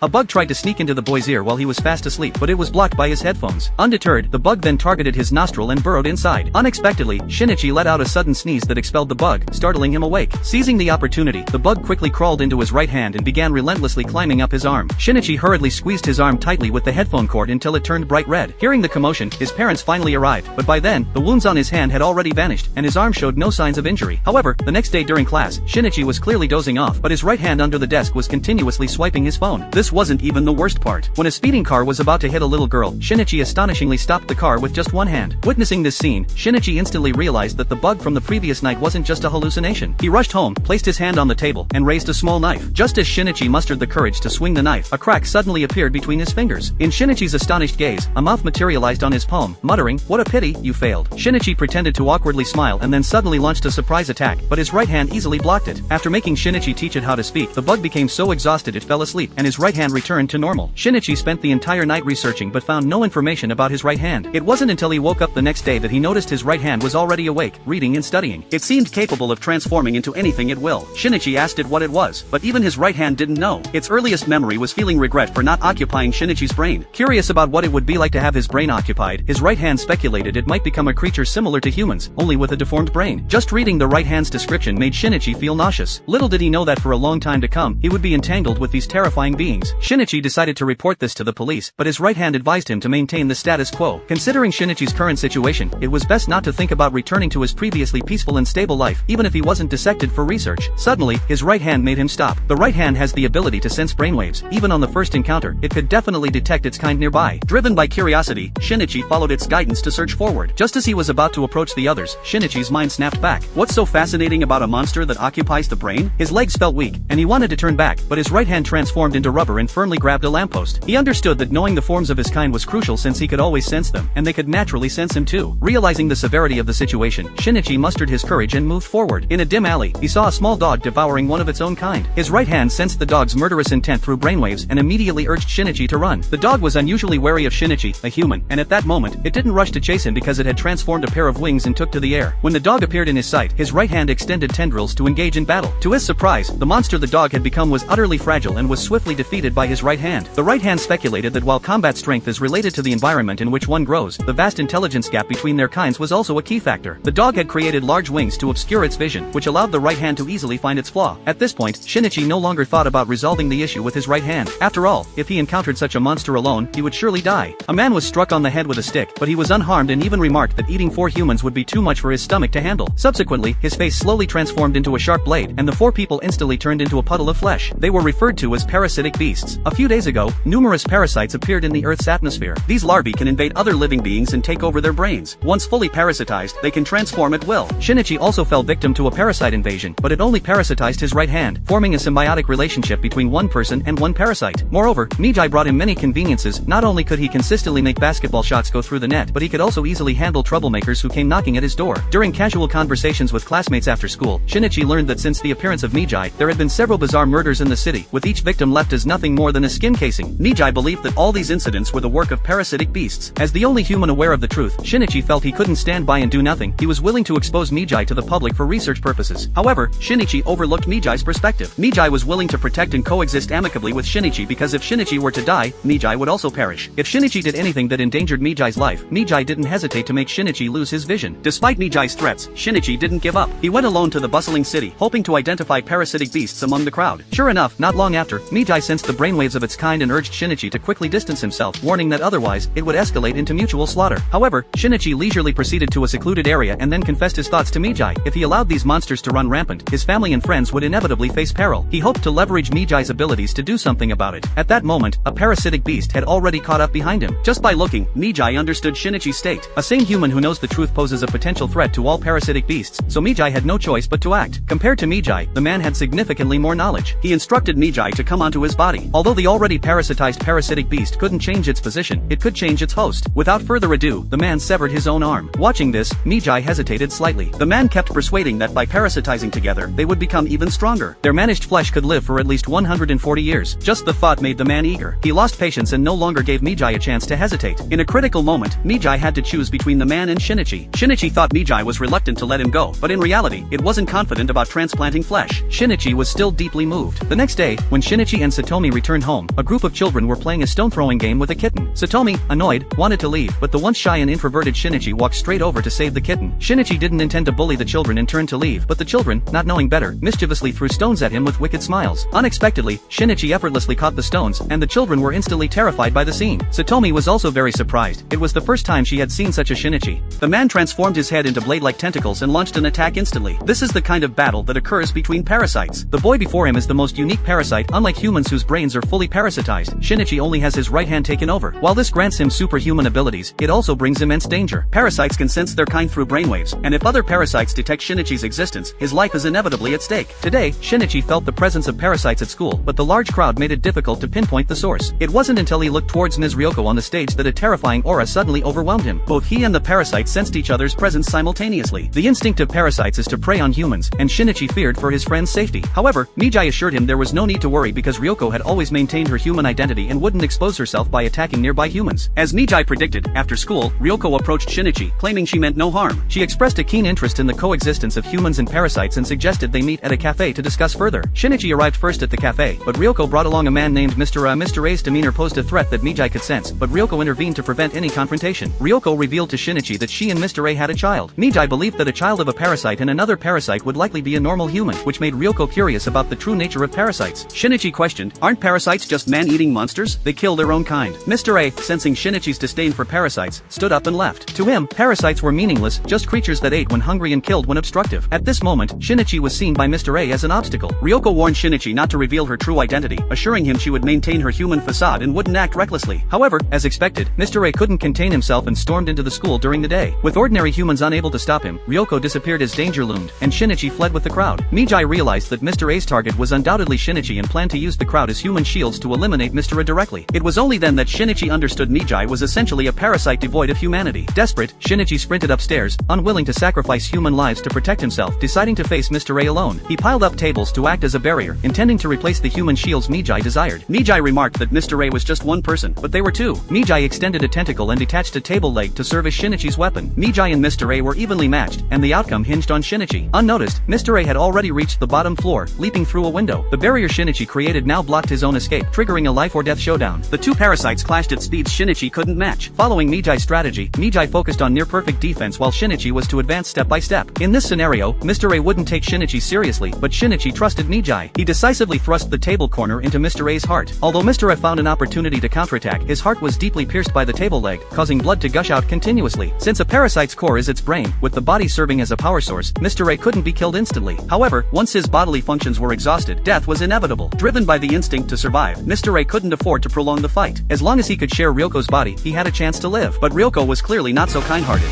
A bug tried to sneak into the boy's ear while he was fast asleep, but it was blocked by his headphones. Undeterred, the bug then targeted his nostril and burrowed inside. Unexpectedly, Shinichi let out a sudden sneeze that expelled the bug, startling him awake. Seizing the opportunity, the bug quickly crawled into his right hand and began relentlessly climbing up his arm. Shinichi hurriedly squeezed his arm tightly with the headphone cord until it turned bright red. Hearing the commotion, his parents finally arrived, but by then, the wounds on his hand had already vanished, and his arm showed no signs of injury. However, the next day during class, Shinichi was clearly dozing off, but his right hand under the desk was continuously swiping his phone. This wasn't even the worst part. When a speeding car was about to hit a little girl, Shinichi astonishingly stopped the car with just one hand. Witnessing this scene, Shinichi instantly realized that the bug from the previous night wasn't just a hallucination. He rushed home, placed his hand on the table, and raised a small knife. Just as Shinichi mustered the courage to swing the knife, a crack suddenly appeared between his fingers. In Shinichi's astonished gaze, a mouth materialized on his palm, muttering, "What a pity, you failed." Shinichi pretended to awkwardly smile and then suddenly launched a surprise attack, but his right hand easily blocked it. After making Shinichi teach it how to speak, the bug became so exhausted it fell asleep, and his right hand returned to normal. Shinichi spent the entire night researching but found no information about his right hand. It wasn't until he woke up the next day that he noticed his right hand was already awake, reading and studying. It seemed capable of transforming into anything at will. Shinichi asked it what it was, but even his right hand didn't know. Its earliest memory was feeling regret for not occupying Shinichi's brain. Curious about what it would be like to have his brain occupied, his right hand speculated it might become a creature similar to humans, only with a deformed brain. Just reading the right hand's description made Shinichi feel nauseous. Little did he know that for a long time to come, he would be entangled with these terrifying beings. Shinichi decided to report this to the police, but his right hand advised him to maintain the status quo. Considering Shinichi's current situation, it was best not to think about returning to his previously peaceful and stable life, even if he wasn't dissected for research. Suddenly, his right hand made him stop. The right hand has the ability to sense brainwaves. Even on the first encounter, it could definitely detect its kind nearby. Driven by curiosity, Shinichi followed its guidance to search forward. Just as he was about to approach the others, Shinichi's mind snapped back. What's so fascinating about a monster that occupies the brain? His legs felt weak, and he wanted to turn back, but his right hand transformed into rubber and firmly grabbed a lamppost. He understood that knowing the forms of his kind was crucial since he could always sense them, and they could naturally sense him too. Realizing the severity of the situation, Shinichi mustered his courage and moved forward. In a dim alley, he saw a small dog devouring one of its own kind. His right hand sensed the dog's murderous intent through brainwaves and immediately urged Shinichi to run. The dog was unusually wary of Shinichi, a human, and at that moment, it didn't rush to chase him because it had transformed a pair of wings and took to the air. When the dog appeared in his sight, his right hand extended tendrils to engage in battle. To his surprise, the monster the dog had become was utterly fragile and was swiftly defeated by his right hand. The right hand speculated that while combat strength is related to the environment in which one grows, the vast intelligence gap between their kinds was also a key factor. The dog had created large wings to obscure its vision, which allowed the right hand to easily find its flaw. At this point, Shinichi no longer thought about resolving the issue with his right hand. After all, if he encountered such a monster alone, he would surely die. A man was struck on the head with a stick, but he was unharmed and even remarked that eating 4 humans would be too much for his stomach to handle. Subsequently, his face slowly transformed into a sharp blade, and the 4 people instantly turned into a puddle of flesh. They were referred to as parasitic beasts. A few days ago, numerous parasites appeared in the Earth's atmosphere. These larvae can invade other living beings and take over their brains. Once fully parasitized, they can transform at will. Shinichi also fell victim to a parasite invasion, but it only parasitized his right hand, forming a symbiotic relationship between one person and one parasite. Moreover, Mijai brought him many conveniences. Not only could he consistently make basketball shots go through the net, but he could also easily handle troublemakers who came knocking at his door. During casual conversations with classmates after school, Shinichi learned that since the appearance of Mijai, there had been several bizarre murders in the city, with each victim left as nothing more than a skin casing. Mijai believed that all these incidents were the work of parasitic beasts. As the only human aware of the truth, Shinichi felt he couldn't stand by and do nothing. He was willing to expose Mijai to the public for research purposes. However, Shinichi overlooked Mijai's perspective. Mijai was willing to protect and coexist amicably with Shinichi because if Shinichi were to die, Mijai would also perish. If Shinichi did anything that endangered Mijai's life, Mijai didn't hesitate to make Shinichi lose his vision. Despite Mijai's threats, Shinichi didn't give up. He went alone to the bustling city, hoping to identify parasitic beasts among the crowd. Sure enough, not long after, Mijai sensed the brainwaves of its kind and urged Shinichi to quickly distance himself, warning that otherwise, it would escalate into mutual slaughter. However, Shinichi leisurely proceeded to a secluded area and then confessed his thoughts to Mijai. If he allowed these monsters to run rampant, his family and friends would inevitably face peril. He hoped to leverage Mijai's abilities to do something about it. At that moment, a parasitic beast had already caught up behind him. Just by looking, Mijai understood Shinichi's state. A sane human who knows the truth poses a potential threat to all parasitic beasts, so Mijai had no choice but to act. Compared to Mijai, the man had significantly more knowledge. He instructed Mijai to come onto his body. Although the already parasitized parasitic beast couldn't change its position, it could change its host. Without further ado, the man severed his own arm. Watching this, Mijai hesitated slightly. The man kept persuading that by parasitizing together, they would become even stronger. Their managed flesh could live for at least 140 years. Just the thought made the man eager. He lost patience and no longer gave Mijai a chance to hesitate. In a critical moment, Mijai had to choose between the man and Shinichi. Shinichi thought Mijai was reluctant to let him go, but in reality, it wasn't confident about transplanting flesh. Shinichi was still deeply moved. The next day, when Shinichi and Satomi Satomi returned home, a group of children were playing a stone-throwing game with a kitten. Satomi, annoyed, wanted to leave, but the once shy and introverted Shinichi walked straight over to save the kitten. Shinichi didn't intend to bully the children and turned to leave, but the children, not knowing better, mischievously threw stones at him with wicked smiles. Unexpectedly, Shinichi effortlessly caught the stones, and the children were instantly terrified by the scene. Satomi was also very surprised. It was the first time she had seen such a Shinichi. The man transformed his head into blade-like tentacles and launched an attack instantly. This is the kind of battle that occurs between parasites. The boy before him is the most unique parasite, unlike humans whose brains are fully parasitized. Shinichi only has his right hand taken over. While this grants him superhuman abilities, it also brings immense danger. Parasites can sense their kind through brainwaves, and if other parasites detect Shinichi's existence, his life is inevitably at stake. Today, Shinichi felt the presence of parasites at school, but the large crowd made it difficult to pinpoint the source. It wasn't until he looked towards Ms. Ryoko on the stage that a terrifying aura suddenly overwhelmed him. Both he and the parasite sensed each other's presence simultaneously. The instinct of parasites is to prey on humans, and Shinichi feared for his friend's safety. However, Mijai assured him there was no need to worry because Ryoko had always maintained her human identity and wouldn't expose herself by attacking nearby humans. As Mijai predicted, after school, Ryoko approached Shinichi, claiming she meant no harm. She expressed a keen interest in the coexistence of humans and parasites and suggested they meet at a cafe to discuss further. Shinichi arrived first at the cafe, but Ryoko brought along a man named Mr. A. Mr. A's demeanor posed a threat that Mijai could sense, but Ryoko intervened to prevent any confrontation. Ryoko revealed to Shinichi that she and Mr. A had a child. Mijai believed that a child of a parasite and another parasite would likely be a normal human, which made Ryoko curious about the true nature of parasites. Shinichi questioned, "Aren't parasites just man-eating monsters? They kill their own kind." Mr. A, sensing Shinichi's disdain for parasites, stood up and left. To him, parasites were meaningless, just creatures that ate when hungry and killed when obstructive. At this moment, Shinichi was seen by Mr. A as an obstacle. Ryoko warned Shinichi not to reveal her true identity, assuring him she would maintain her human facade and wouldn't act recklessly. However, as expected, Mr. A couldn't contain himself and stormed into the school during the day. With ordinary humans unable to stop him, Ryoko disappeared as danger loomed, and Shinichi fled with the crowd. Mijai realized that Mr. A's target was undoubtedly Shinichi and planned to use the crowd as human shields to eliminate Mr. A directly. It was only then that Shinichi understood Mijai was essentially a parasite devoid of humanity. Desperate, Shinichi sprinted upstairs, unwilling to sacrifice human lives to protect himself, deciding to face Mr. A alone. He piled up tables to act as a barrier, intending to replace the human shields Mijai desired. Mijai remarked that Mr. A was just one person, but they were two. Mijai extended a tentacle and detached a table leg to serve as Shinichi's weapon. Mijai and Mr. A were evenly matched, and the outcome hinged on Shinichi. Unnoticed, Mr. A had already reached the bottom floor, leaping through a window. The barrier Shinichi created now blocked his own escape, triggering a life-or-death showdown. The two parasites clashed at speeds Shinichi couldn't match. Following Mijai's strategy, Mijai focused on near-perfect defense while Shinichi was to advance step by step. In this scenario, Mr. A wouldn't take Shinichi seriously, but Shinichi trusted Mijai. He decisively thrust the table corner into Mr. A's heart. Although Mr. A found an opportunity to counterattack, his heart was deeply pierced by the table leg, causing blood to gush out continuously. Since a parasite's core is its brain, with the body serving as a power source, Mr. A couldn't be killed instantly. However, once his bodily functions were exhausted, death was inevitable. Driven by the instinct to survive, Mr. A couldn't afford to prolong the fight. As long as he could share Ryoko's body, he had a chance to live. But Ryoko was clearly not so kind-hearted.